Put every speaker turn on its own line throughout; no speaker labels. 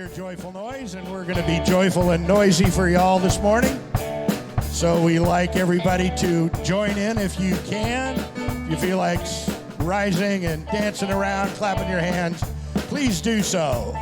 another joyful noise, and we're going to be joyful and noisy for y'all this morning. So we like everybody to join in if you can. If you feel like rising and dancing around, clapping your hands, please do so.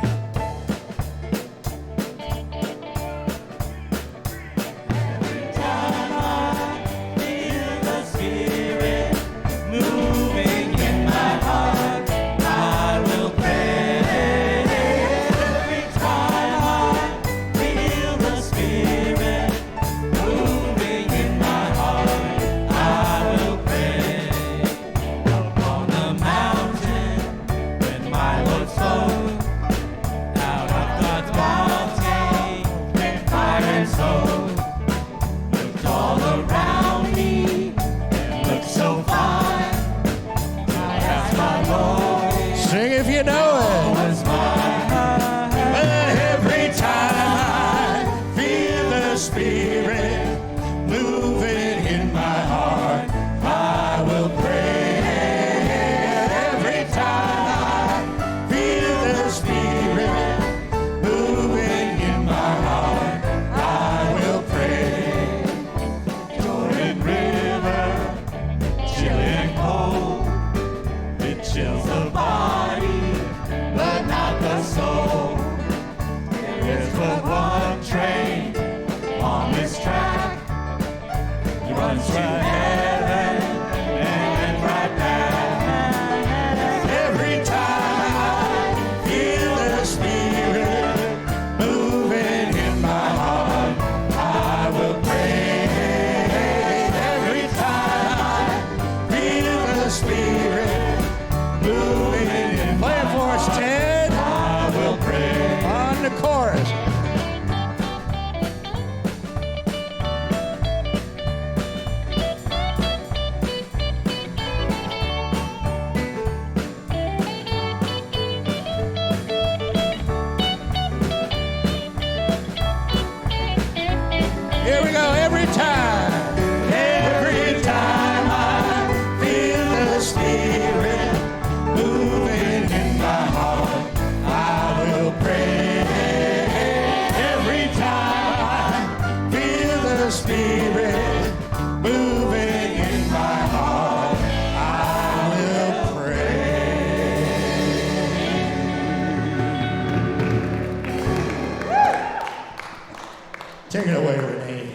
Take it away, Renee.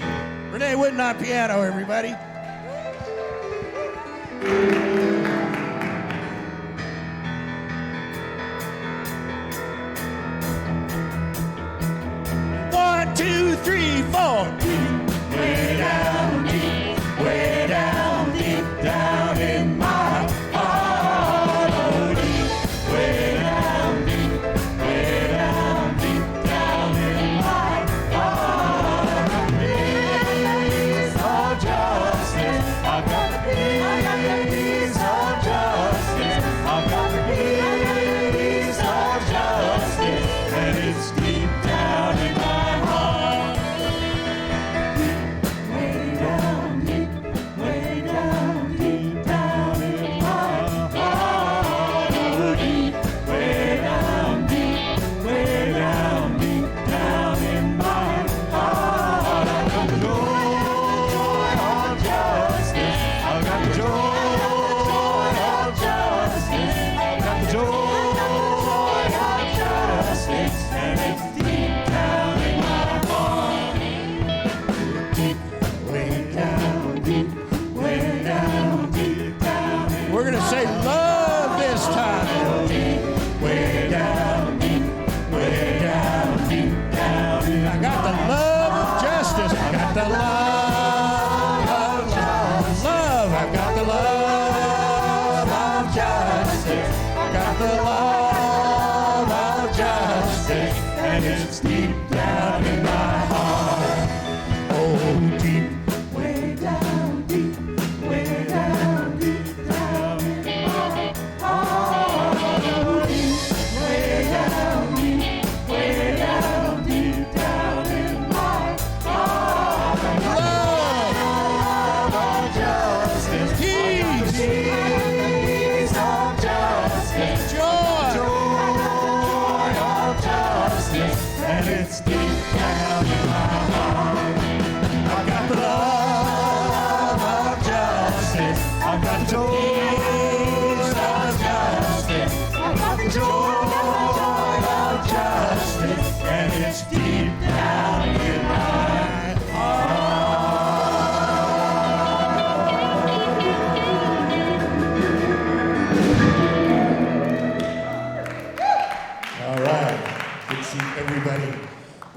Renee Witten on piano, everybody. One, two, three, four. Deep, way down deep down in my heart. Oh, deep, way down deep down in my heart. Peace of justice, I've got the peace of justice. I've got the peace of justice, and it's deep down in my heart. Way down deep down in my heart. Oh, deep, way down in my heart. I've got the joy of justice. I've got the joy of justice. I've got the joy of justice, and it's deep down in my heart. Deep, way down deep down in. We're gonna say love this time. Deep, way down deep down in. I got the love of justice. I got the love of justice. Love. I've got the love of justice. I got the love of justice, and it's deep down in my heart. Oh, deep, way down deep down in my heart. Oh, deep, way down deep down in my heart. Love of justice, peace of justice, joy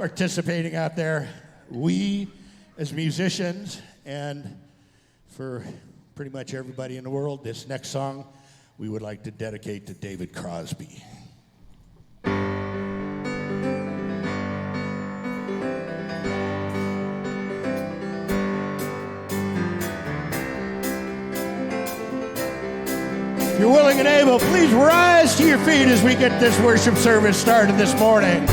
participating out there. We, as musicians, and for pretty much everybody in the world, this next song we would like to dedicate to David Crosby. If you're willing and able, please rise to your feet as we get this worship service started this morning.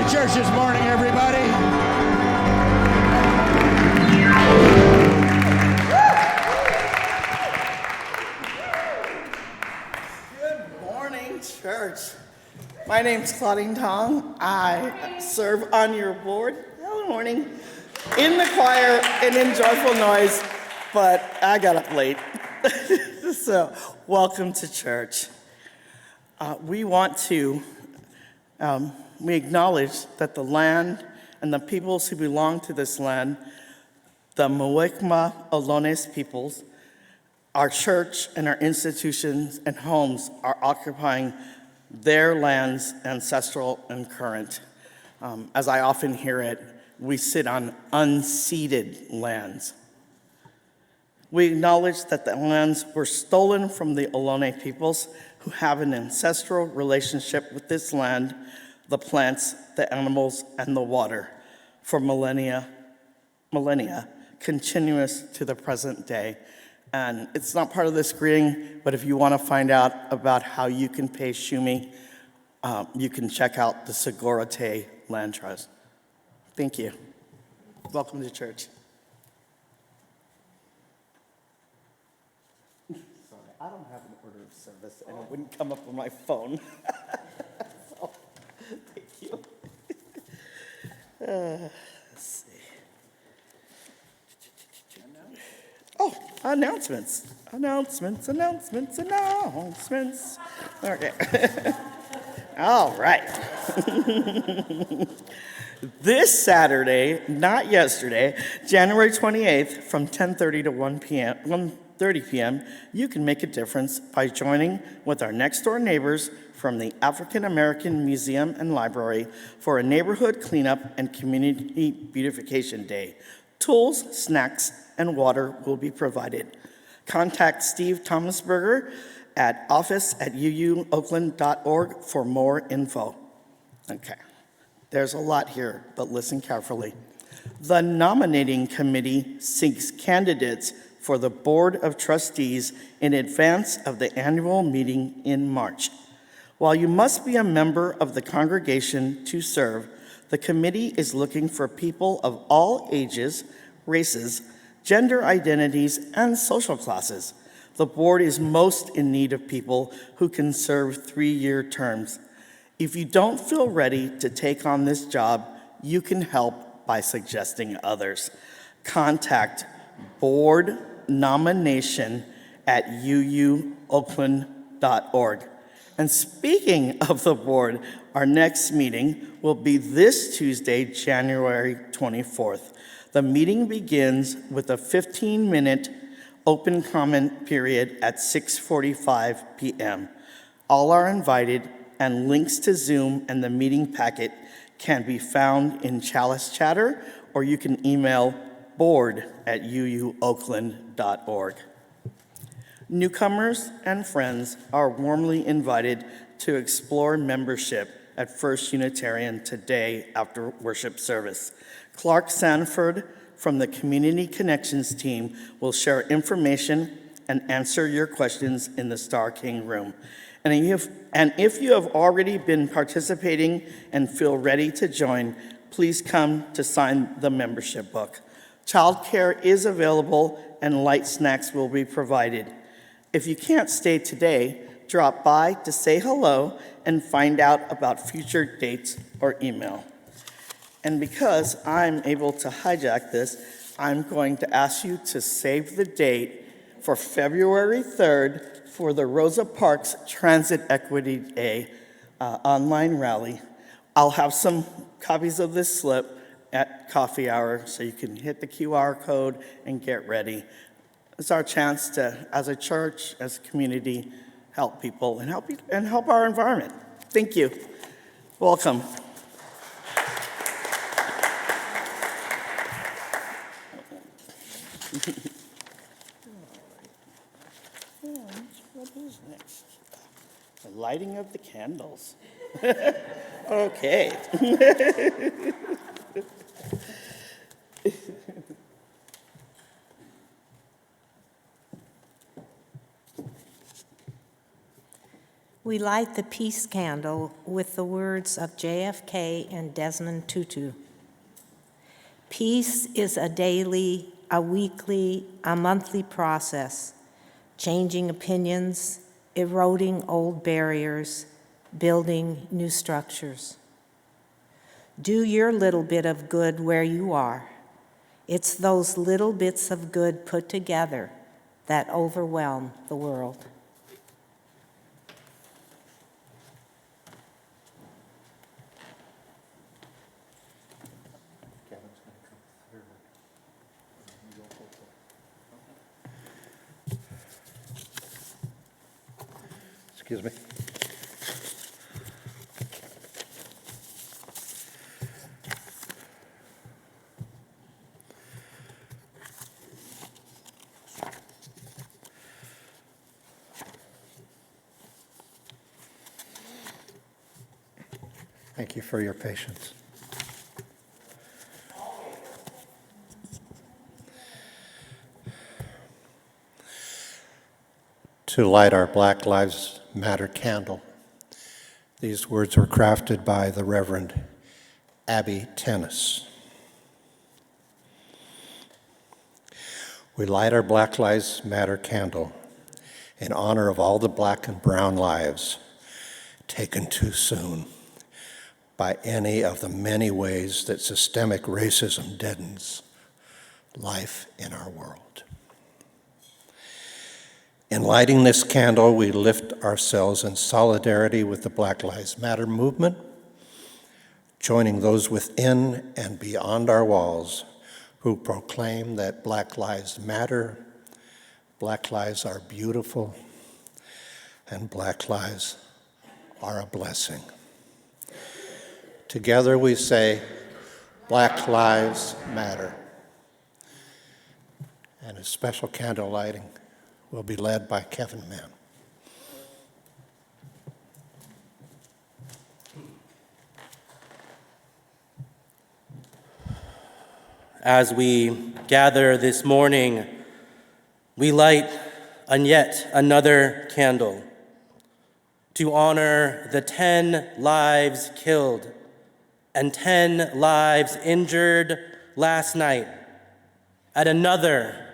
Church this morning, everybody.
Good morning, church. My name's Claudine Tong. I serve on your board. Good morning. In the choir and in Joyful Noise, but I got up late. So, welcome to church. We acknowledge that the land and the peoples who belong to this land, the Muwekma Ohlone peoples, our church and our institutions and homes are occupying their lands, ancestral and current. As I often hear it, we sit on unceded lands. We acknowledge that the lands were stolen from the Ohlone peoples who have an ancestral relationship with this land, the plants, the animals, and the water for millennia, continuous to the present day, And it's not part of this greeting, but if you want to find out about how you can pay Shumi, you can check out the Segura Te Land Trust. Thank you. Welcome to church. Sorry, I don't have an order of service, and it wouldn't come up on my phone. So, thank you. Let's see. Oh, announcements. Announcements. Okay. All right. This Saturday, not yesterday, January 28th, from 10:30 to 1:30 p.m., you can make a difference by joining with our next-door neighbors from the African American Museum and Library for a neighborhood cleanup and community beautification day. Tools, snacks, and water will be provided. Contact Steve Thomasberger at office@uuoakland.org for more info. Okay, there's a lot here, but listen carefully. The nominating committee seeks candidates for the Board of Trustees in advance of the annual meeting in March. While you must be a member of the congregation to serve, the committee is looking for people of all ages, races, gender identities, and social classes. The board is most in need of people who can serve 3-year terms. If you don't feel ready to take on this job, you can help by suggesting others. Contact boardnomination@uuoakland.org. And speaking of the board, our next meeting will be this Tuesday, January 24th. The meeting begins with a 15-minute open comment period at 6:45 p.m. All are invited, and links to Zoom and the meeting packet can be found in Chalice Chatter, or you can email board@uuoakland.org. Newcomers and friends are warmly invited to explore membership at First Unitarian today after worship service. Clark Sanford from the Community Connections team will share information and answer your questions in the Star King room. And if you have already been participating and feel ready to join, please come to sign the membership book. Childcare is available and light snacks will be provided. If you can't stay today, drop by to say hello and find out about future dates or email. And because I'm able to hijack this, I'm going to ask you to save the date for February 3rd for the Rosa Parks Transit Equity Day online rally. I'll have some copies of this slip at coffee hour so you can hit the QR code and get ready. It's our chance to, as a church, as a community, help people and help our environment. Thank you. Welcome. What is next? The lighting of the candles. Okay.
We light the peace candle with the words of JFK and Desmond Tutu. Peace is a daily, a weekly, a monthly process, changing opinions, eroding old barriers, building new structures. Do your little bit of good where you are. It's those little bits of good put together that overwhelm the world.
Excuse me. Thank you for your patience.
to light our Black Lives Matter candle. These words were crafted by the Reverend Abby Tennis. We light our Black Lives Matter candle in honor of all the black and brown lives taken too soon by any of the many ways that systemic racism deadens life in our world. In lighting this candle, we lift ourselves in solidarity with the Black Lives Matter movement, joining those within and beyond our walls who proclaim that Black lives matter, Black lives are beautiful, and Black lives are a blessing. Together we say, Black Lives Matter. And a special candle lighting will be led by Kevin Mann.
As we gather this morning, we light yet another candle to honor the 10 lives killed and 10 lives injured last night at another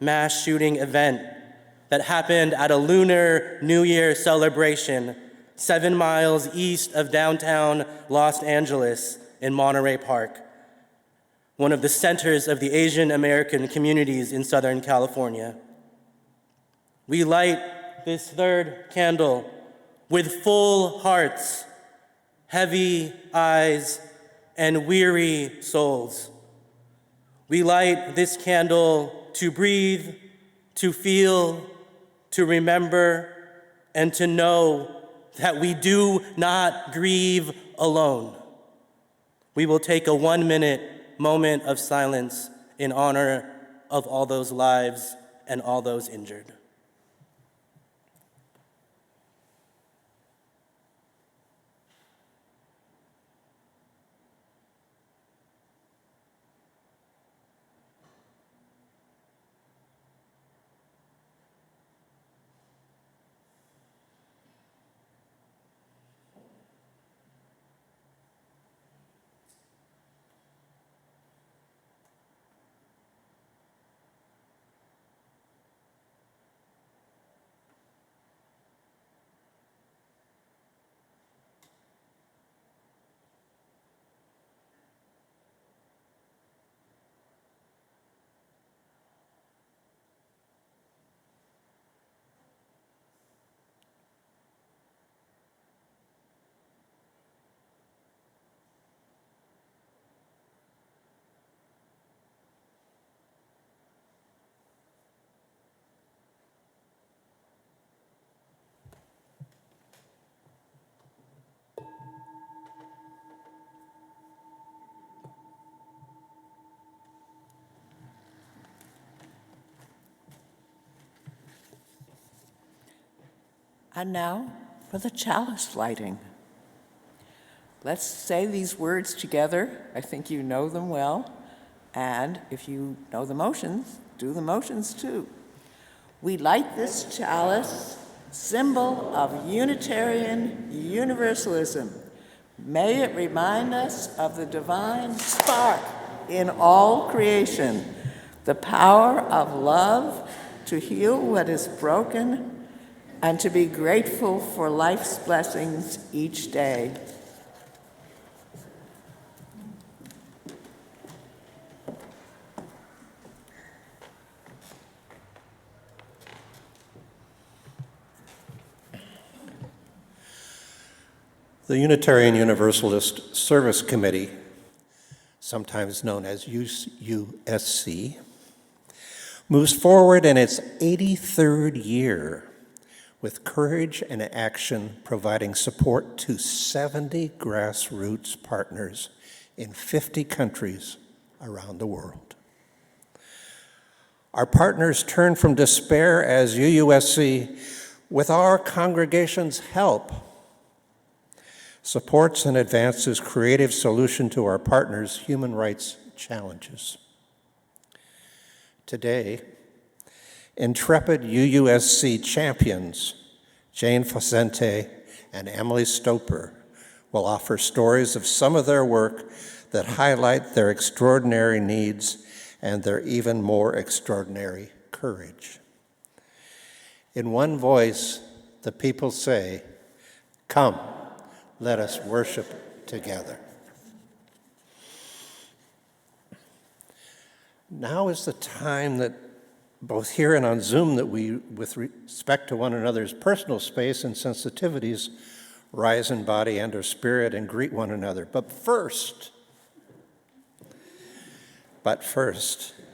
mass shooting event that happened at a Lunar New Year celebration 7 miles east of downtown Los Angeles in Monterey Park, one of the centers of the Asian American communities in Southern California. We light this third candle with full hearts, heavy eyes, and weary souls. We light this candle to breathe, to feel, to remember, and to know that we do not grieve alone. We will take a 1-minute moment of silence in honor of all those lives and all those injured.
And now for the chalice lighting. Let's say these words together. I think you know them well. And if you know the motions, do the motions too. We light this chalice, symbol of Unitarian Universalism. May it remind us of the divine spark in all creation, the power of love to heal what is broken, and to be grateful for life's blessings each day.
The Unitarian Universalist Service Committee, sometimes known as UUSC, moves forward in its 83rd year with courage and action, providing support to 70 grassroots partners in 50 countries around the world. Our partners turn from despair as UUSC, with our congregation's help, supports and advances creative solution to our partners' human rights challenges. Today, Intrepid UUSC champions, Jane Facente and Emily Stoper, will offer stories of some of their work that highlight their extraordinary needs and their even more extraordinary courage. In one voice, the people say, "Come, let us worship together." Now is the time that both here and on Zoom that we, with respect to one another's personal space and sensitivities, rise in body and or spirit and greet one another. But first,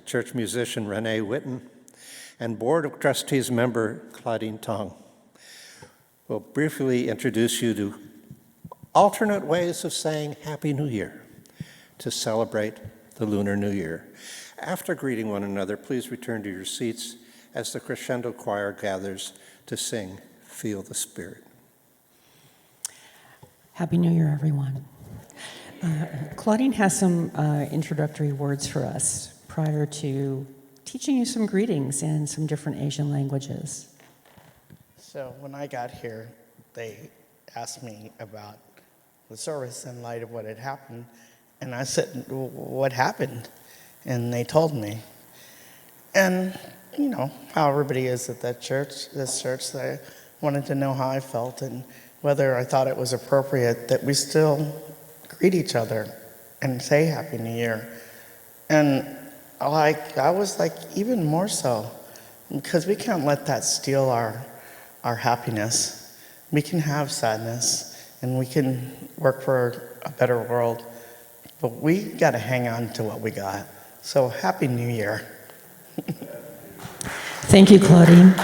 church musician Renee Witten and Board of Trustees member Claudine Tong will briefly introduce you to alternate ways of saying Happy New Year to celebrate the Lunar New Year. After greeting one another, please return to your seats as the crescendo choir gathers to sing Feel the Spirit.
Happy New Year, everyone. Claudine has some introductory words for us prior to teaching you some greetings in some different Asian languages.
So when I got here, they asked me about the service in light of what had happened, and I said, "What happened?" And they told me. And you know how everybody is at this church, they wanted to know how I felt and whether I thought it was appropriate that we still greet each other and say Happy New Year. And I was like, even more so, because we can't let that steal our happiness. We can have sadness and we can work for a better world, but we got to hang on to what we got. So Happy New Year.
Thank you, Claudine.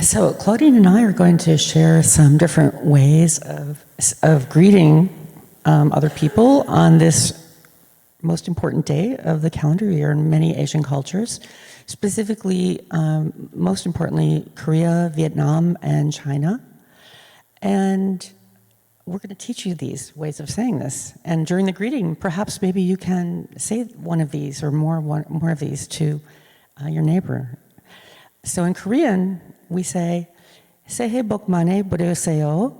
So Claudine and I are going to share some different ways of greeting other people on this most important day of the calendar year in many Asian cultures, specifically, most importantly, Korea, Vietnam, and China. And we're going to teach you these ways of saying this. And during the greeting, perhaps maybe you can say one of these or more of these to your neighbor. So in Korean, we say, "Sehe 복 많이 받으세요."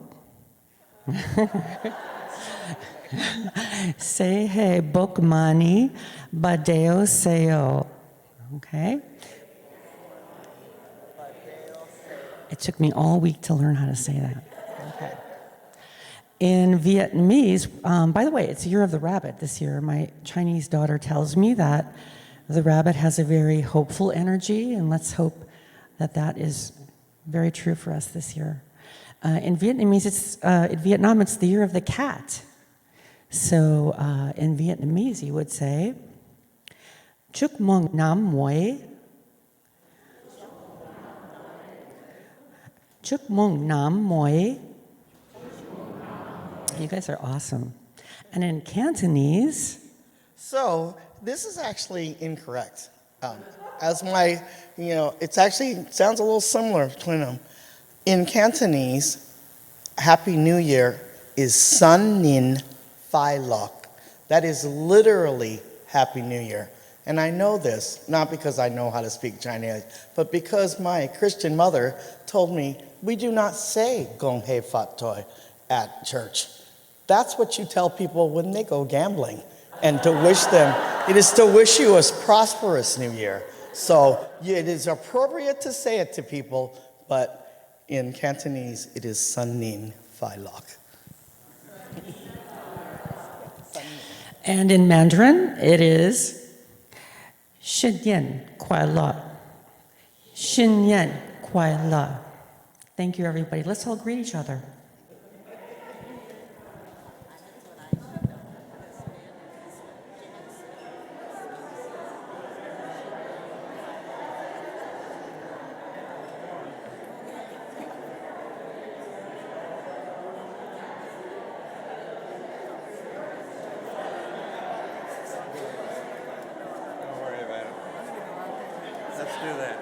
"Sehe 복 많이 받으세요." Okay? It took me all week to learn how to say that. Okay. In Vietnamese, by the way, it's the year of the rabbit this year. My Chinese daughter tells me that the rabbit has a very hopeful energy, and let's hope that that is very true for us this year. In Vietnamese, in Vietnam, it's the year of the cat. So in Vietnamese, you would say, "Chúc mừng năm mới." "Chúc mừng năm mới." You guys are awesome. And in Cantonese.
So this is actually incorrect. It actually sounds a little similar between them. In Cantonese, Happy New Year is Sun Nin Phai Lok. That is literally Happy New Year. And I know this, not because I know how to speak Chinese, but because my Christian mother told me we do not say Gong Hei Fat Toi at church. That's what you tell people when they go gambling. And to wish them, it is to wish you a prosperous new year. So it is appropriate to say it to people, but in Cantonese, it is Sun Nin Phai Lok.
And in Mandarin, it is 新年快乐. 新年快乐. Thank you, everybody. Let's all greet each other.
Let's do that.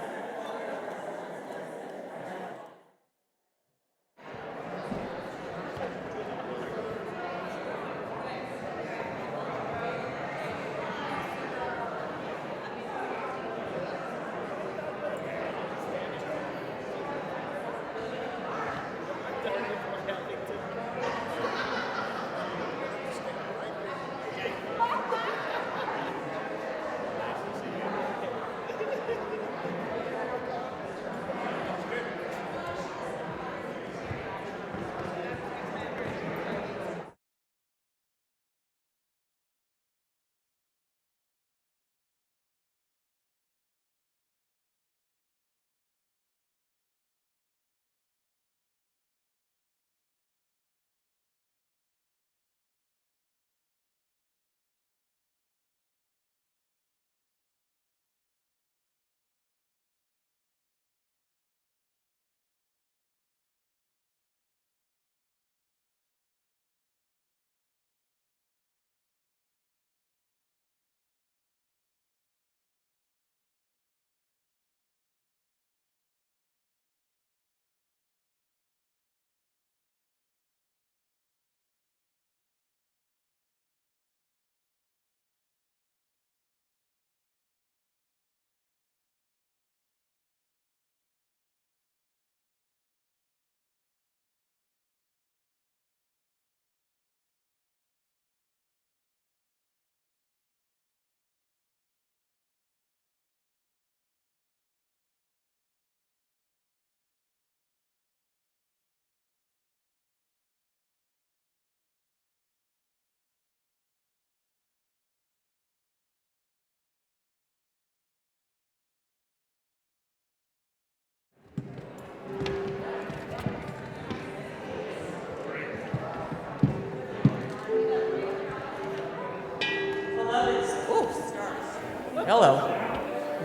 Hello.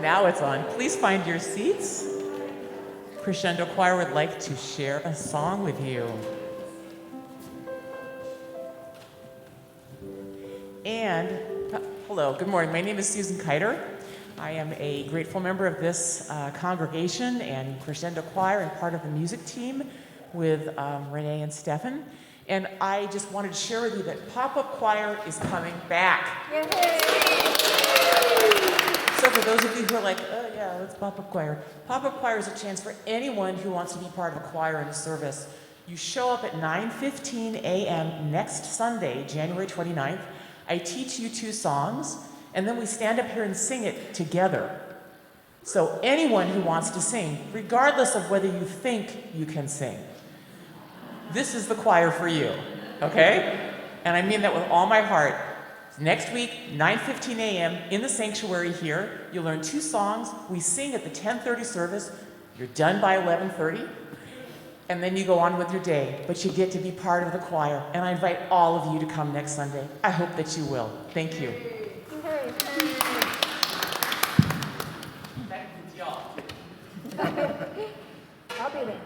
Now it's on. Please find your seats. Crescendo Choir would like to share a song with you. And hello, good morning. My name is Susan Kiter. I am a grateful member of this congregation and Crescendo Choir and part of the music team with Renee and Stefan. And I just wanted to share with you that Pop-Up Choir is coming back. So for those of you who are like, oh yeah, let's Pop-Up Choir. Pop-Up Choir is a chance for anyone who wants to be part of a choir in a service. You show up at 9:15 a.m. next Sunday, January 29th. I teach you 2 songs, and then we stand up here and sing it together. So anyone who wants to sing, regardless of whether you think you can sing, this is the choir for you, okay? And I mean that with all my heart. Next week, 9:15 a.m. in the sanctuary here. You'll learn 2 songs. We sing at the 10:30 service. You're done by 11:30. And then you go on with your day. But you get to be part of the choir. And I invite all of you to come next Sunday. I hope that you will. Thank you. That includes y'all.
I'll be there.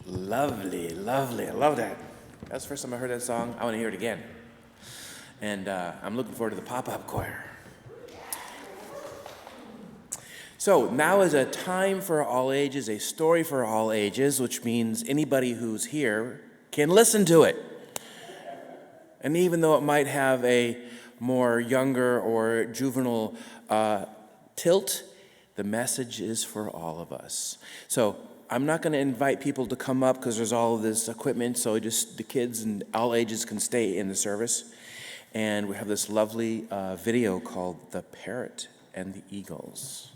Lovely, lovely. I love that. That's the first time I heard that song. I want to hear it again. And I'm looking forward to the pop-up choir. So now is a time for all ages, a story for all ages, which means anybody who's here can listen to it. And even though it might have a more younger or juvenile tilt, the message is for all of us. So I'm not going to invite people to come up because there's all of this equipment, so just the kids and all ages can stay in the service. And we have this lovely video called The Parrot and the Eagles.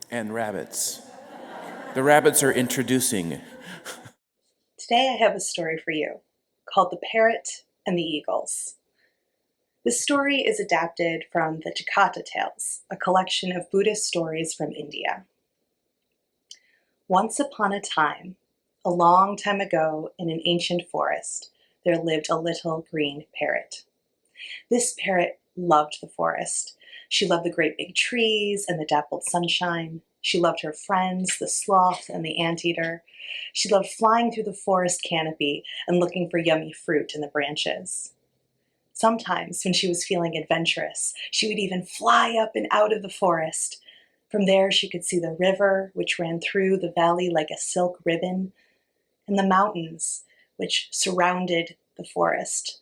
And rabbits. The rabbits are introducing.
Today I have a story for you called The Parrot and the Eagles. This story is adapted from the Jataka Tales, a collection of Buddhist stories from India. Once upon a time, a long time ago in an ancient forest, there lived a little green parrot. This parrot loved the forest. She loved the great big trees and the dappled sunshine. She loved her friends, the sloth and the anteater. She loved flying through the forest canopy and looking for yummy fruit in the branches. Sometimes, when she was feeling adventurous, she would even fly up and out of the forest. From there, she could see the river, which ran through the valley like a silk ribbon, and the mountains, which surrounded the forest,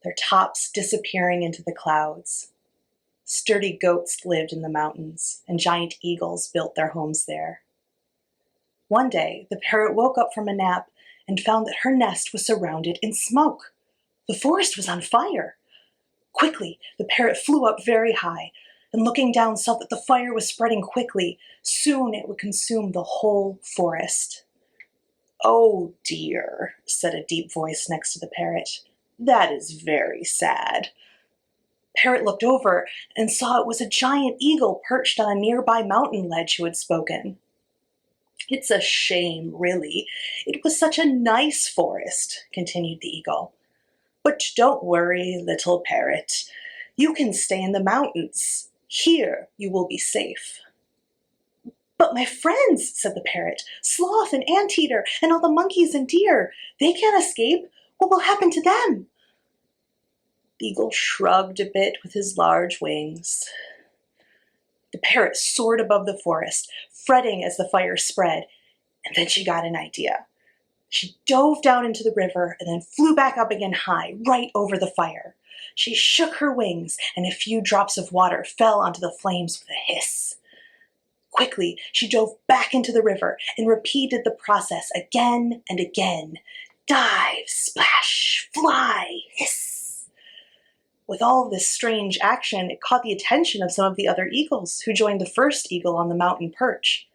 their tops disappearing into the clouds. Sturdy goats lived in the mountains, and giant eagles built their homes there. One day, the parrot woke up from a nap and found that her nest was surrounded in smoke. The forest was on fire. Quickly, the parrot flew up very high, and looking down saw that the fire was spreading quickly. Soon it would consume the whole forest. "Oh dear," said a deep voice next to the parrot. "That is very sad." Parrot looked over and saw it was a giant eagle perched on a nearby mountain ledge who had spoken. "It's a shame, really. It was such a nice forest," continued the eagle. "But don't worry, little parrot. You can stay in the mountains. Here you will be safe." "But my friends," said the parrot, "sloth and anteater and all the monkeys and deer, they can't escape. What will happen to them?" The eagle shrugged a bit with his large wings. The parrot soared above the forest, fretting as the fire spread, and then she got an idea. She dove down into the river and then flew back up again high, right over the fire. She shook her wings, and a few drops of water fell onto the flames with a hiss. Quickly, she dove back into the river and repeated the process again and again. Dive, splash, fly, hiss. With all this strange action, it caught the attention of some of the other eagles who joined the first eagle on the mountain perch.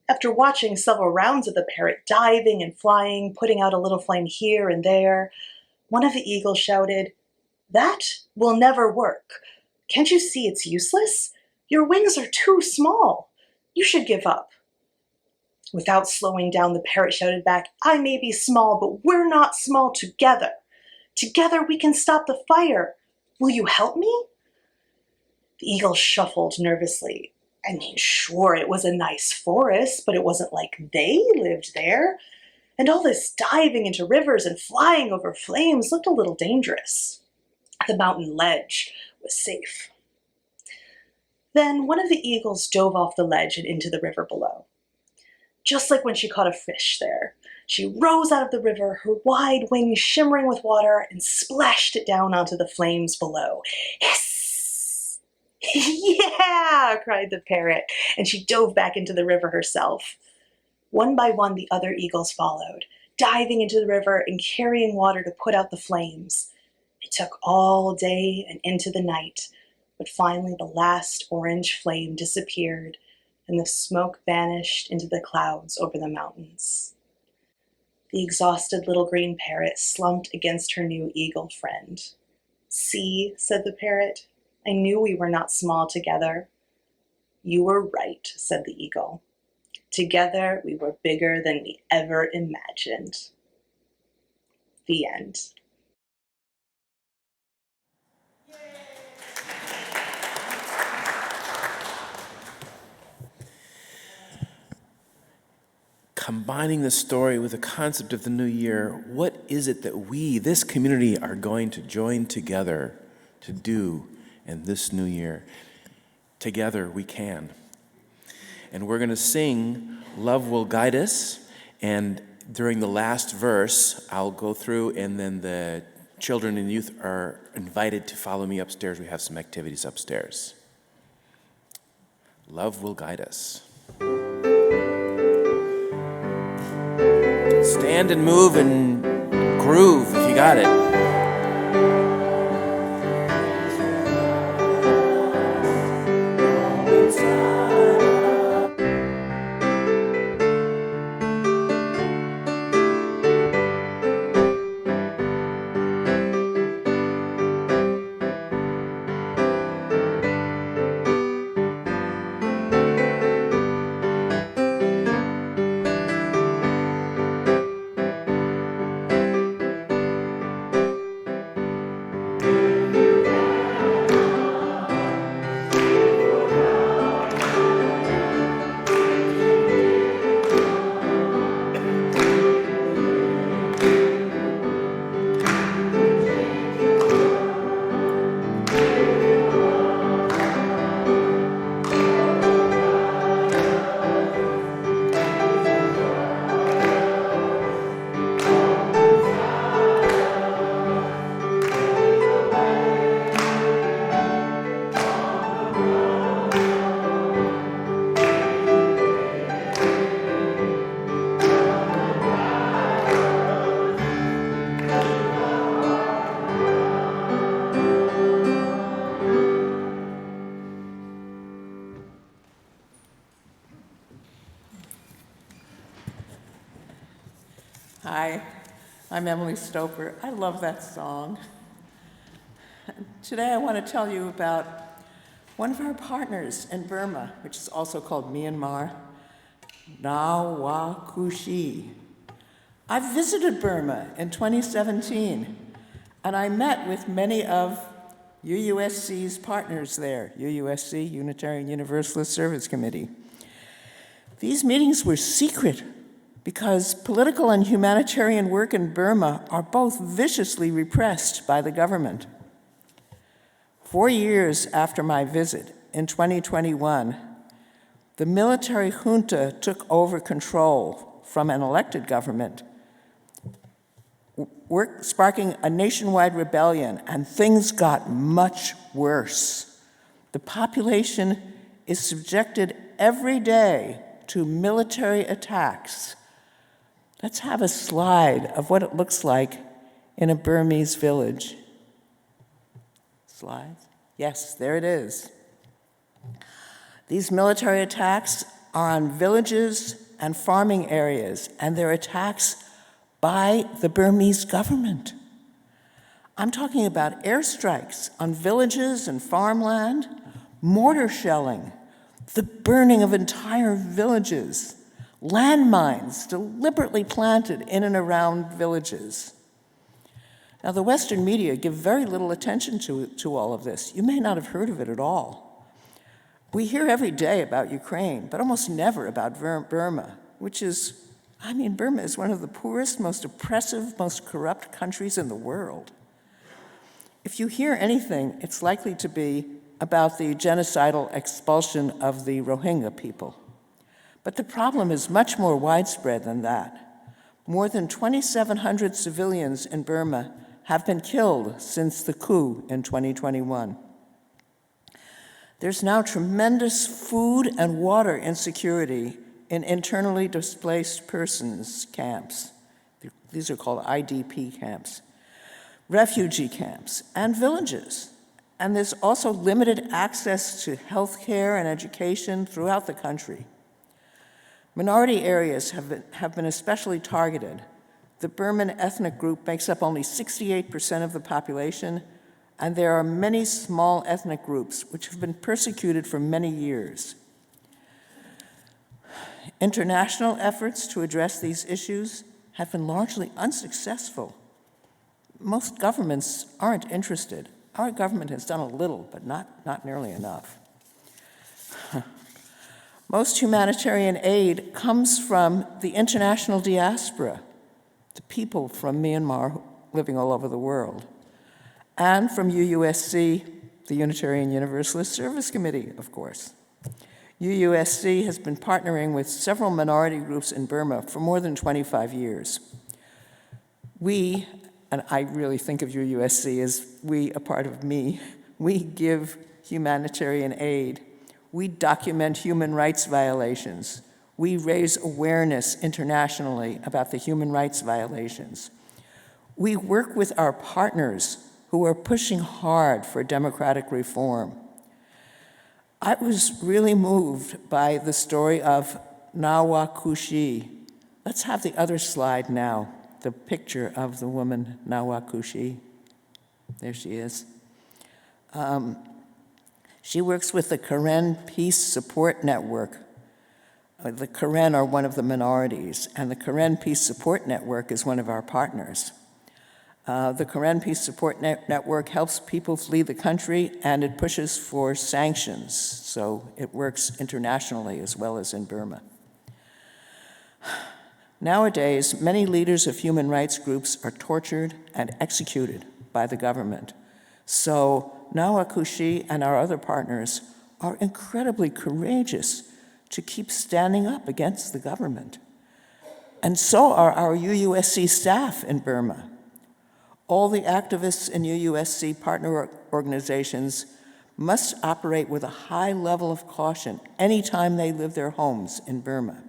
After watching several rounds of the parrot diving and flying, putting out a little flame here and there, one of the eagles shouted, "That will never work. Can't you see it's useless? Your wings are too small. You should give up." Without slowing down, the parrot shouted back, "I may be small, but we're not small together. Together we can stop the fire. Will you help me?" The eagle shuffled nervously. I mean, sure, it was a nice forest, but it wasn't like they lived there. And all this diving into rivers and flying over flames looked a little dangerous. The mountain ledge was safe. Then one of the eagles dove off the ledge and into the river below. Just like when she caught a fish there, she rose out of the river, her wide wings shimmering with water, and splashed it down onto the flames below. Hiss! "Yeah!" cried the parrot, and she dove back into the river herself. One by one, the other eagles followed, diving into the river and carrying water to put out the flames. It took all day and into the night, but finally the last orange flame disappeared, and the smoke vanished into the clouds over the mountains. The exhausted little green parrot slumped against her new eagle friend. "See," said the parrot, "I knew we were not small together." "You were right," said the eagle. "Together we were bigger than we ever imagined." The end.
Combining the story with the concept of the new year, what is it that we, this community, are going to join together to do in this new year? Together we can. And we're going to sing "Love Will Guide Us," and during the last verse, I'll go through, and then the children and youth are invited to follow me upstairs. We have some activities upstairs. Love will guide us. Stand and move and groove if you got it.
I'm Emily Stoper. I love that song. Today I want to tell you about one of our partners in Burma, which is also called Myanmar, Nawakushi. I visited Burma in 2017, and I met with many of UUSC's partners there, UUSC, Unitarian Universalist Service Committee. These meetings were secret because political and humanitarian work in Burma are both viciously repressed by the government. 4 years after my visit, in 2021, the military junta took over control from an elected government, sparking a nationwide rebellion, and things got much worse. The population is subjected every day to military attacks. Let's have a slide of what it looks like in a Burmese village. Slides? Yes, there it is. These military attacks are on villages and farming areas, and they're attacks by the Burmese government. I'm talking about airstrikes on villages and farmland, mortar shelling, the burning of entire villages, landmines deliberately planted in and around villages. Now, the Western media give very little attention to all of this. You may not have heard of it at all. We hear every day about Ukraine, but almost never about Burma, which is, Burma is one of the poorest, most oppressive, most corrupt countries in the world. If you hear anything, it's likely to be about the genocidal expulsion of the Rohingya people. But the problem is much more widespread than that. More than 2,700 civilians in Burma have been killed since the coup in 2021. There's now tremendous food and water insecurity in internally displaced persons camps. These are called IDP camps, refugee camps, and villages. And there's also limited access to health care and education throughout the country. Minority areas have been especially targeted. The Burman ethnic group makes up only 68% of the population, and there are many small ethnic groups which have been persecuted for many years. International efforts to address these issues have been largely unsuccessful. Most governments aren't interested. Our government has done a little, but not nearly enough. Most humanitarian aid comes from the international diaspora, the people from Myanmar living all over the world, and from UUSC, the Unitarian Universalist Service Committee, of course. UUSC has been partnering with several minority groups in Burma for more than 25 years. We, and I really think of UUSC as we, a part of me, we give humanitarian aid. We document human rights violations. We raise awareness internationally about the human rights violations. We work with our partners who are pushing hard for democratic reform. I was really moved by the story of Nawakushi. Let's have the other slide now, the picture of the woman Nawakushi. There she is. She works with the Karen Peace Support Network. The Karen are one of the minorities, and the Karen Peace Support Network is one of our partners. The Karen Peace Support Network helps people flee the country, and it pushes for sanctions, so it works internationally as well as in Burma. Nowadays, many leaders of human rights groups are tortured and executed by the government. So Nawakushi and our other partners are incredibly courageous to keep standing up against the government. And so are our UUSC staff in Burma. All the activists in UUSC partner organizations must operate with a high level of caution anytime they leave their homes in Burma.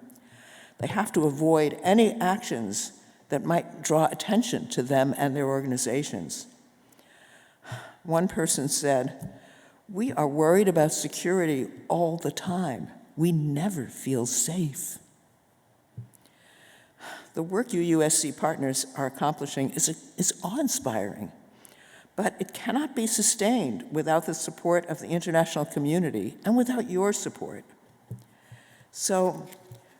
They have to avoid any actions that might draw attention to them and their organizations. One person said, "We are worried about security all the time. We never feel safe." The work UUSC partners are accomplishing is awe-inspiring, but it cannot be sustained without the support of the international community and without your support. So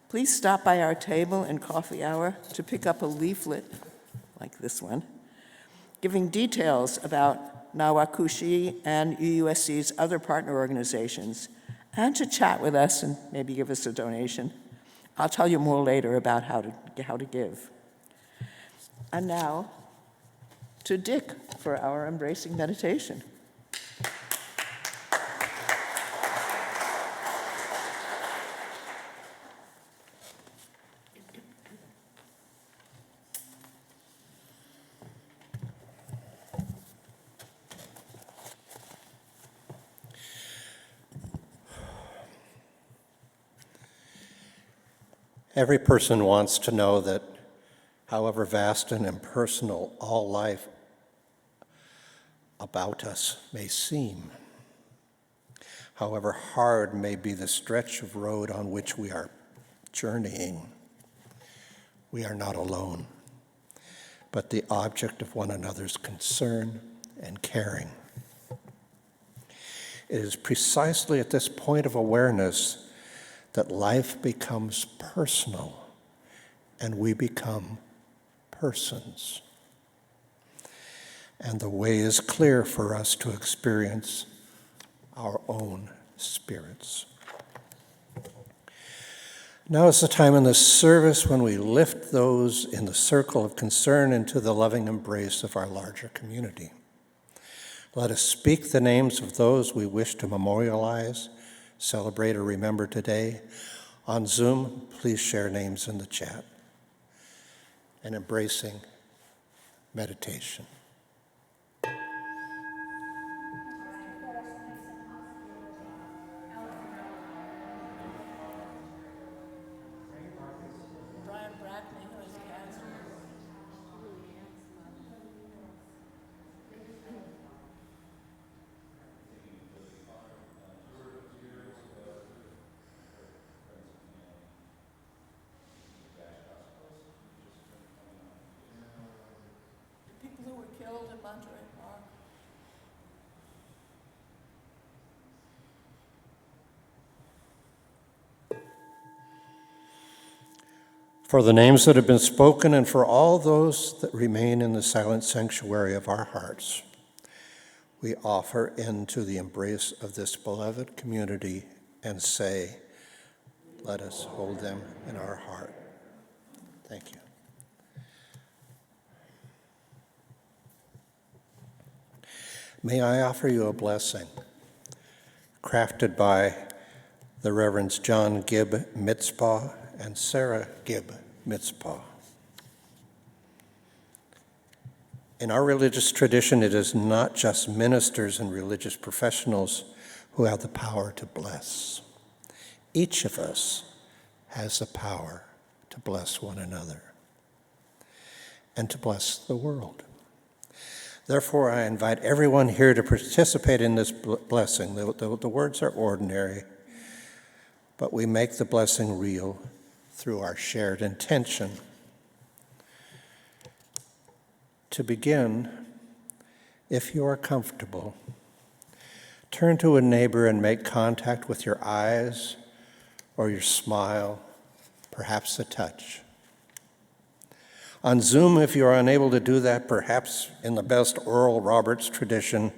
please stop by our table in coffee hour to pick up a leaflet like this one, giving details about Nawakushi and UUSC's other partner organizations, and to chat with us and maybe give us a donation. I'll tell you more later about how to give. And now to Dick for our embracing meditation.
Every person wants to know that however vast and impersonal all life about us may seem, however hard may be the stretch of road on which we are journeying, we are not alone, but the object of one another's concern and caring. It is precisely at this point of awareness that life becomes personal and we become persons. And the way is clear for us to experience our own spirits. Now is the time in the service when we lift those in the circle of concern into the loving embrace of our larger community. Let us speak the names of those we wish to memorialize, celebrate, or remember today. On Zoom, please share names in the chat. An embracing meditation. For the names that have been spoken and for all those that remain in the silent sanctuary of our hearts, we offer into the embrace of this beloved community and say, let us hold them in our heart. Thank you. May I offer you a blessing crafted by the Reverends John Gibb Mitzpah and Sarah Gibb Mitzpah. In our religious tradition, it is not just ministers and religious professionals who have the power to bless. Each of us has the power to bless one another and to bless the world. Therefore, I invite everyone here to participate in this blessing. The words are ordinary, but we make the blessing real through our shared intention. To begin, if you are comfortable, turn to a neighbor and make contact with your eyes or your smile, perhaps a touch. On Zoom, if you are unable to do that, perhaps in the best Oral Roberts tradition,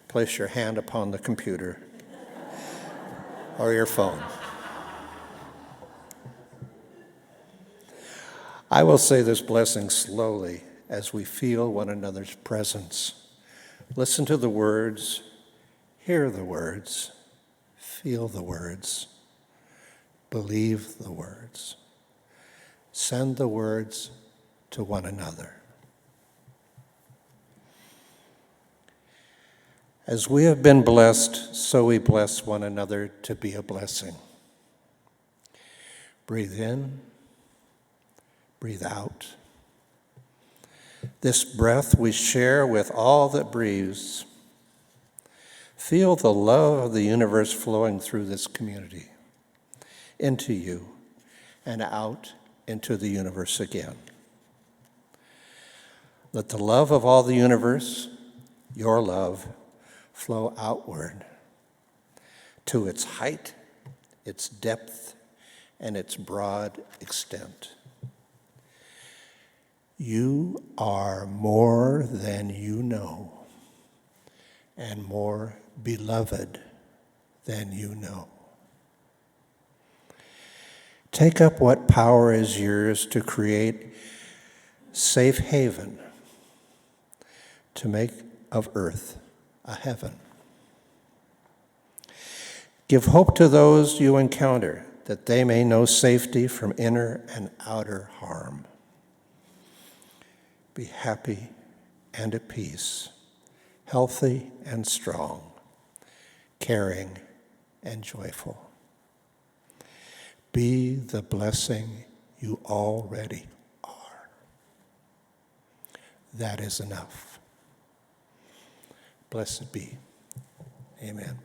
place your hand upon the computer or your phone. I will say this blessing slowly as we feel one another's presence. Listen to the words, hear the words, feel the words, believe the words. Send the words to one another. As we have been blessed, so we bless one another to be a blessing. Breathe in, breathe out. This breath we share with all that breathes. Feel the love of the universe flowing through this community, into you and out into the universe again. Let the love of all the universe, your love, flow outward to its height, its depth, and its broad extent. You are more than you know, and more beloved than you know. Take up what power is yours to create safe haven, to make of earth a heaven. Give hope to those you encounter, that they may know safety from inner and outer harm. Be happy and at peace, healthy and strong, caring and joyful. Be the blessing you already are. That is enough. Blessed be. Amen.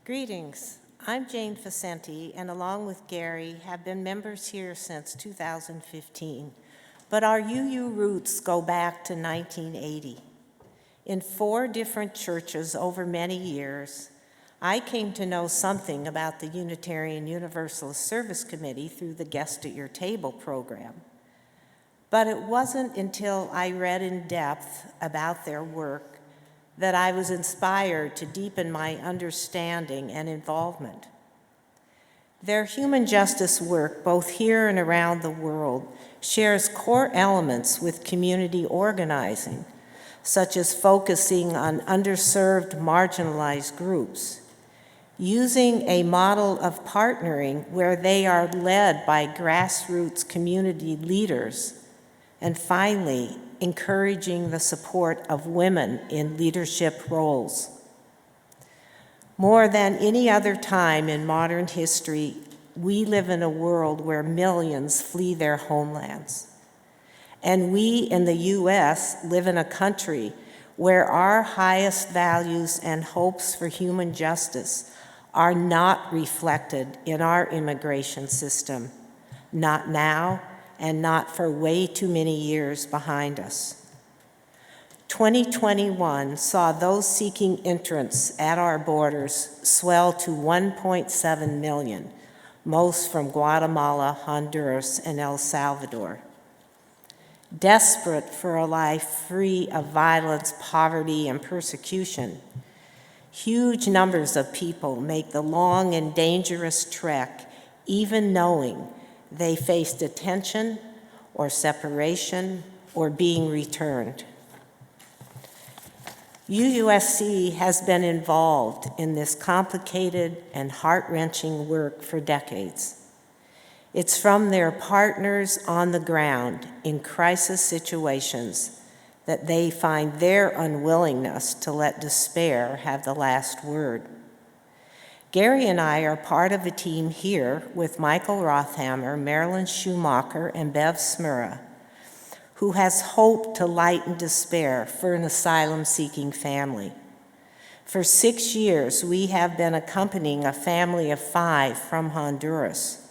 Greetings. I'm Jane Facente, and along with Gary, have been members here since 2015. But our UU roots go back to 1980. In 4 different churches over many years, I came to know something about the Unitarian Universalist Service Committee through the Guest at Your Table program. But it wasn't until I read in depth about their work that I was inspired to deepen my understanding and involvement. Their human justice work, both here and around the world, shares core elements with community organizing, such as focusing on underserved, marginalized groups, using a model of partnering where they are led by grassroots community leaders, and finally, encouraging the support of women in leadership roles. More than any other time in modern history, we live in a world where millions flee their homelands. And we in the US live in a country where our highest values and hopes for human justice are not reflected in our immigration system, not now and not for way too many years behind us. 2021 saw those seeking entrance at our borders swell to 1.7 million, most from Guatemala, Honduras, and El Salvador. Desperate for a life free of violence, poverty, and persecution, huge numbers of people make the long and dangerous trek, even knowing they face detention or separation or being returned. UUSC has been involved in this complicated and heart-wrenching work for decades. It's from their partners on the ground in crisis situations that they find their unwillingness to let despair have the last word. Gary and I are part of a team here with Michael Rothammer, Marilyn Schumacher, and Bev Smura, who has hoped to lighten despair for an asylum-seeking family. For 6 years, we have been accompanying a family of 5 from Honduras.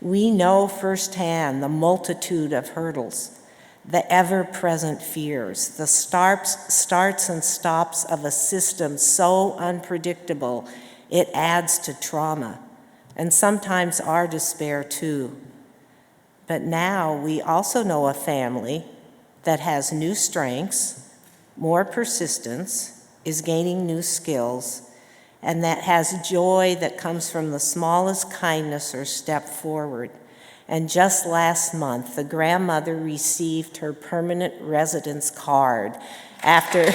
We know firsthand the multitude of hurdles, the ever-present fears, the starts and stops of a system so unpredictable it adds to trauma, and sometimes our despair too. But now we also know a family that has new strengths, more persistence, is gaining new skills, and that has joy that comes from the smallest kindness or step forward. And just last month, the grandmother received her permanent residence card after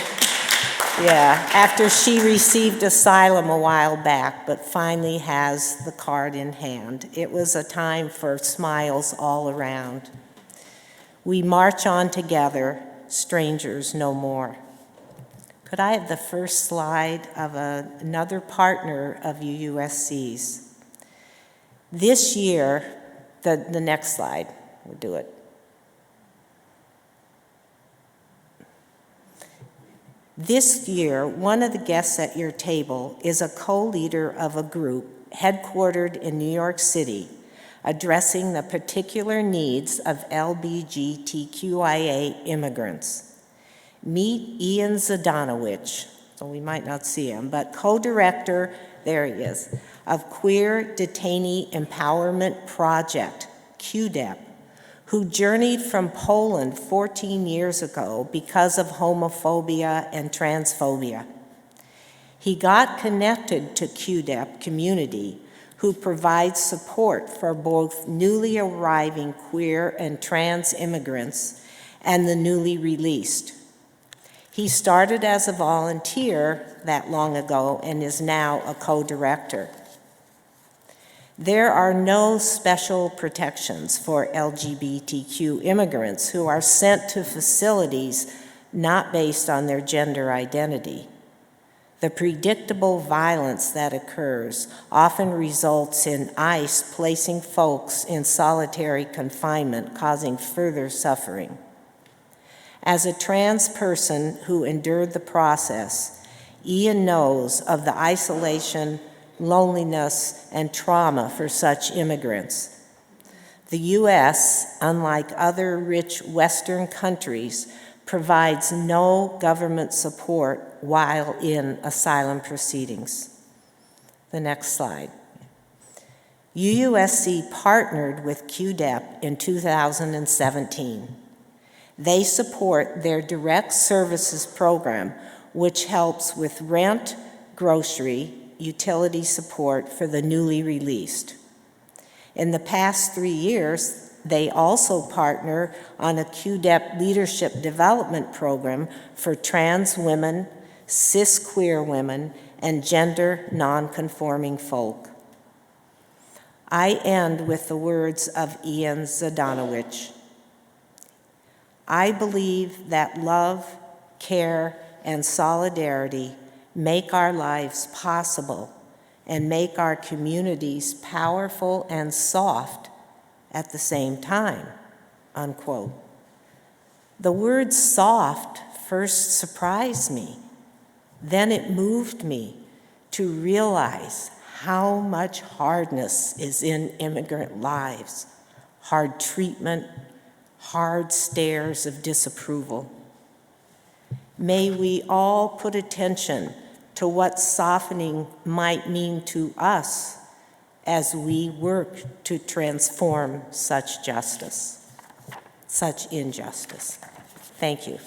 she received asylum a while back, but finally has the card in hand. It was a time for smiles all around. We march on together, strangers no more. Could I have the first slide of another partner of UUSC's? This year, the next slide, we'll do it. This year, one of the guests at your table is a co-leader of a group headquartered in New York City, addressing the particular needs of LGBTQIA immigrants. Meet Ian Zdanowicz, so we might not see him, but co-director, there he is, of Queer Detainee Empowerment Project, QDEP, who journeyed from Poland 14 years ago because of homophobia and transphobia. He got connected to QDEP community, who provides support for both newly arriving queer and trans immigrants and the newly released. He started as a volunteer that long ago and is now a co-director. There are no special protections for LGBTQ immigrants who are sent to facilities not based on their gender identity. The predictable violence that occurs often results in ICE placing folks in solitary confinement, causing further suffering. As a trans person who endured the process, Ian knows of the isolation, loneliness, and trauma for such immigrants. The U.S., unlike other rich Western countries, provides no government support while in asylum proceedings. The next slide. UUSC partnered with QDEP in 2017. They support their direct services program, which helps with rent, grocery, utility support for the newly released. In the past 3 years, they also partner on a QDEP leadership development program for trans women, cis queer women, and gender nonconforming folk. I end with the words of Ian Zdanowicz. I believe that love, care, and solidarity make our lives possible and make our communities powerful and soft at the same time, unquote. The word soft first surprised me. Then it moved me to realize how much hardness is in immigrant lives, hard treatment, hard stares of disapproval. May we all put attention to what softening might mean to us as we work to transform such justice, such injustice. Thank you.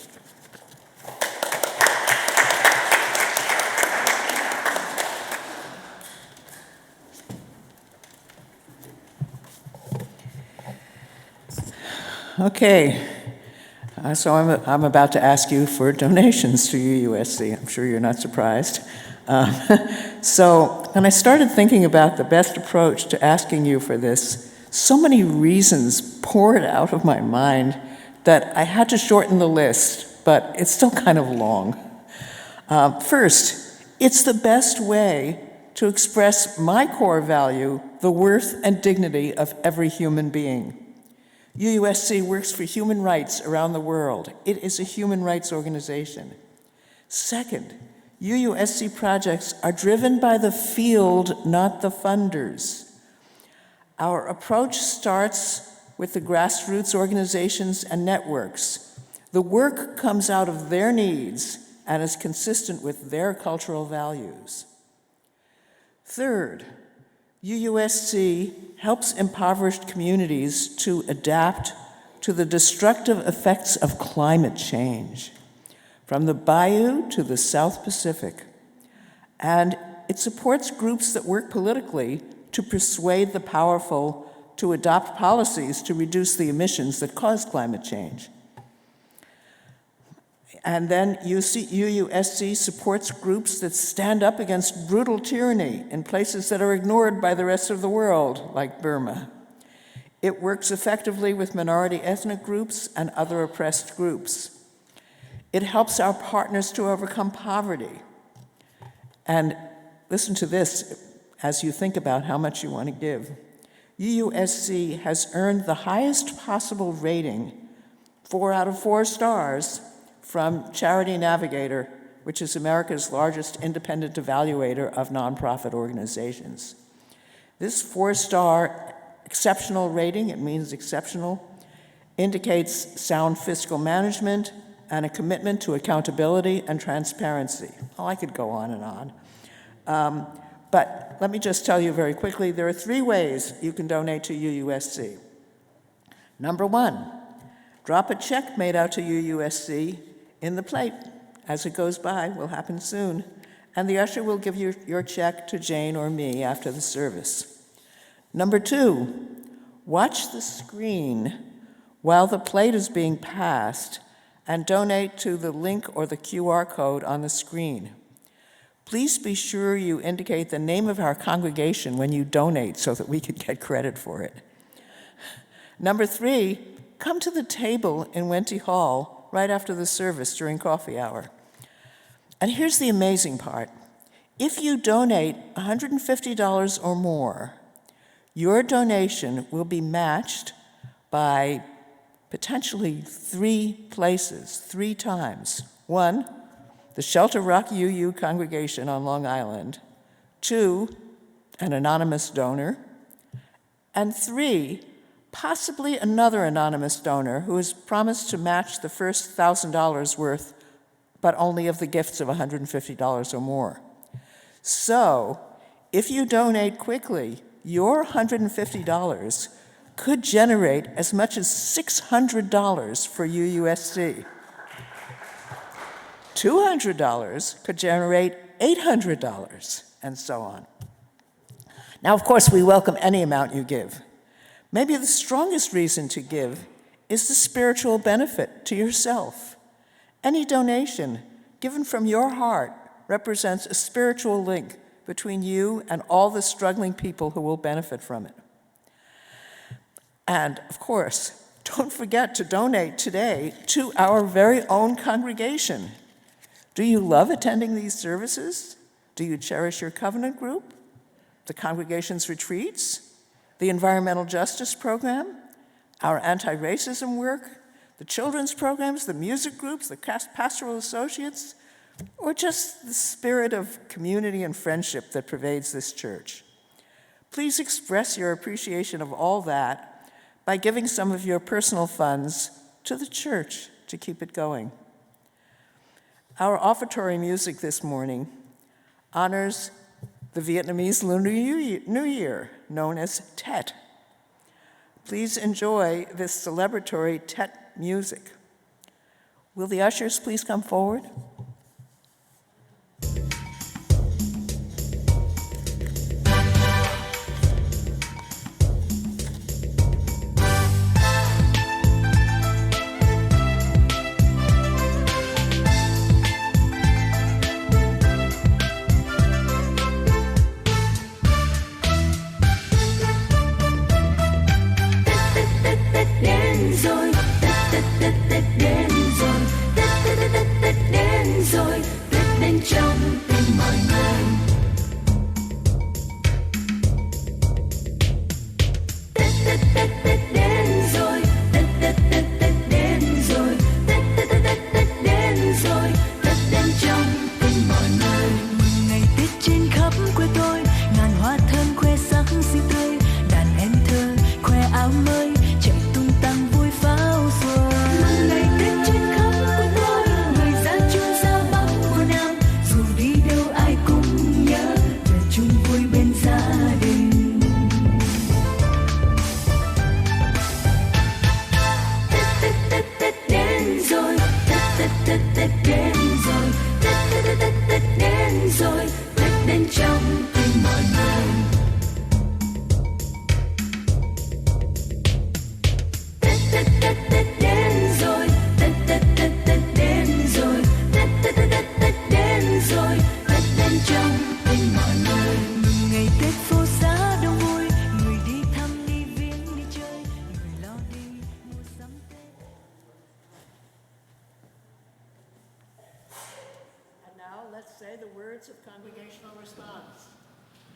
Okay, so I'm about to ask you for donations to UUSC. I'm sure you're not surprised. So when I started thinking about the best approach to asking you for this, so many reasons poured out of my mind that I had to shorten the list, but it's still kind of long. First, it's the best way to express my core value, the worth and dignity of every human being. UUSC works for human rights around the world. It is a human rights organization. Second, UUSC projects are driven by the field, not the funders. Our approach starts with the grassroots organizations and networks. The work comes out of their needs and is consistent with their cultural values. Third, UUSC helps impoverished communities to adapt to the destructive effects of climate change, from the Bayou to the South Pacific. And it supports groups that work politically to persuade the powerful to adopt policies to reduce the emissions that cause climate change. And then UUSC supports groups that stand up against brutal tyranny in places that are ignored by the rest of the world, like Burma. It works effectively with minority ethnic groups and other oppressed groups. It helps our partners to overcome poverty. And listen to this as you think about how much you want to give. UUSC has earned the highest possible rating, 4 out of 4 stars, from Charity Navigator, which is America's largest independent evaluator of nonprofit organizations. This 4-star exceptional rating, it means exceptional, indicates sound fiscal management and a commitment to accountability and transparency. Oh, I could go on and on. But let me just tell you very quickly, there are 3 ways you can donate to UUSC. Number 1, drop a check made out to UUSC in the plate as it goes by, will happen soon, and the usher will give you your check to Jane or me after the service. Number 2, watch the screen while the plate is being passed and donate to the link or the QR code on the screen. Please be sure you indicate the name of our congregation when you donate so that we can get credit for it. Number 3, come to the table in Wente Hall right after the service during coffee hour. And here's the amazing part. If you donate $150 or more, your donation will be matched by potentially 3 places, 3 times. 1, the Shelter Rock UU congregation on Long Island. 2, an anonymous donor. And 3, possibly another anonymous donor who has promised to match the first $1,000 worth, but only of the gifts of $150 or more. So, if you donate quickly, your $150 could generate as much as $600 for UUSC. $200 could generate $800, and so on. Now, of course, we welcome any amount you give. Maybe the strongest reason to give is the spiritual benefit to yourself. Any donation given from your heart represents a spiritual link between you and all the struggling people who will benefit from it. And of course, don't forget to donate today to our very own congregation. Do you love attending these services? Do you cherish your covenant group, the congregation's retreats, the environmental justice program, our anti-racism work, the children's programs, the music groups, the pastoral associates, or just the spirit of community and friendship that pervades this church? Please express your appreciation of all that by giving some of your personal funds to the church to keep it going. Our offertory music this morning honors the Vietnamese Lunar New Year, known as Tet. Please enjoy this celebratory Tet music. Will the ushers please come forward? Say the words of congregational response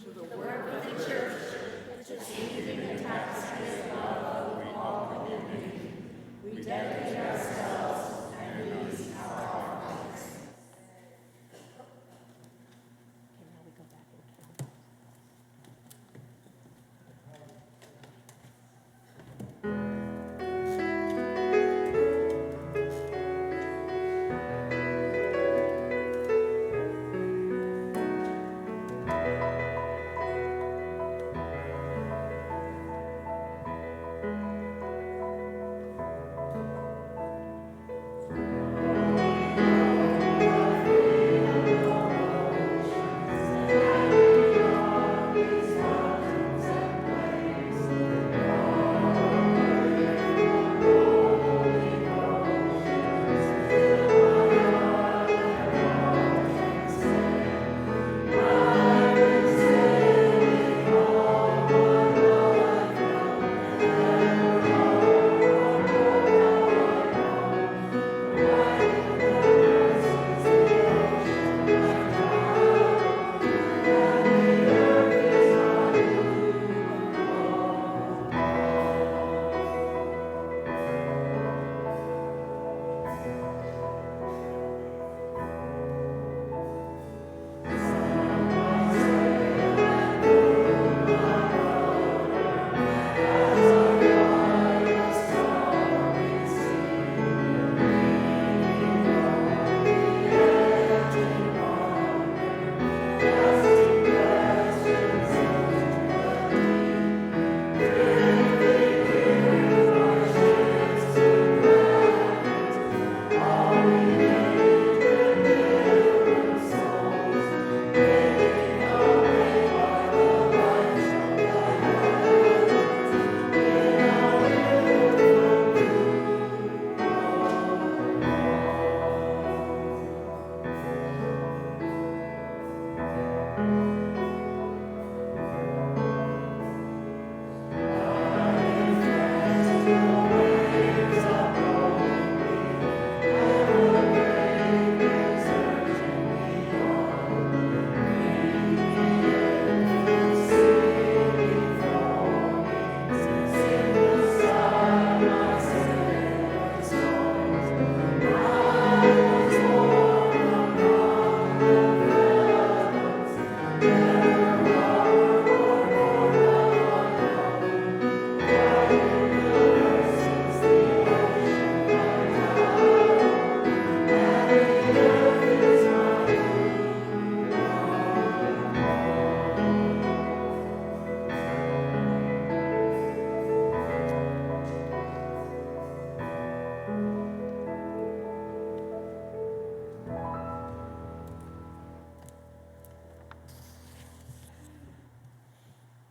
to the work of the church, which is leading and taxing love of all community. We dedicate ourselves and these our offerings.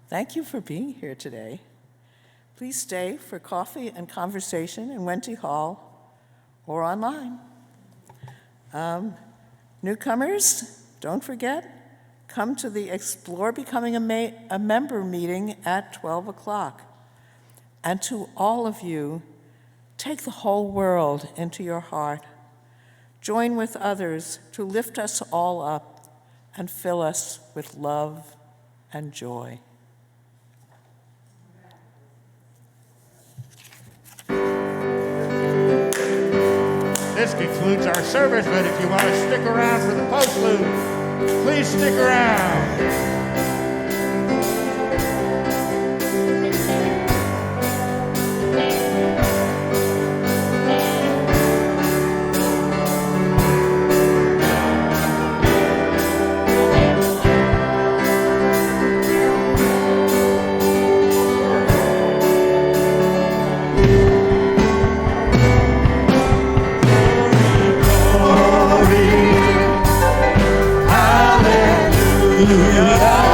Thank you for being here today. Please stay for coffee and conversation in Wente Hall or online. Newcomers, don't forget, come to the Explore Becoming a Member meeting at 12 o'clock. And to all of you, take the whole world into your heart. Join with others to lift us all up and fill us with love and joy.
This concludes our service, but if you want to stick around for the postlude, please stick around. Hallelujah.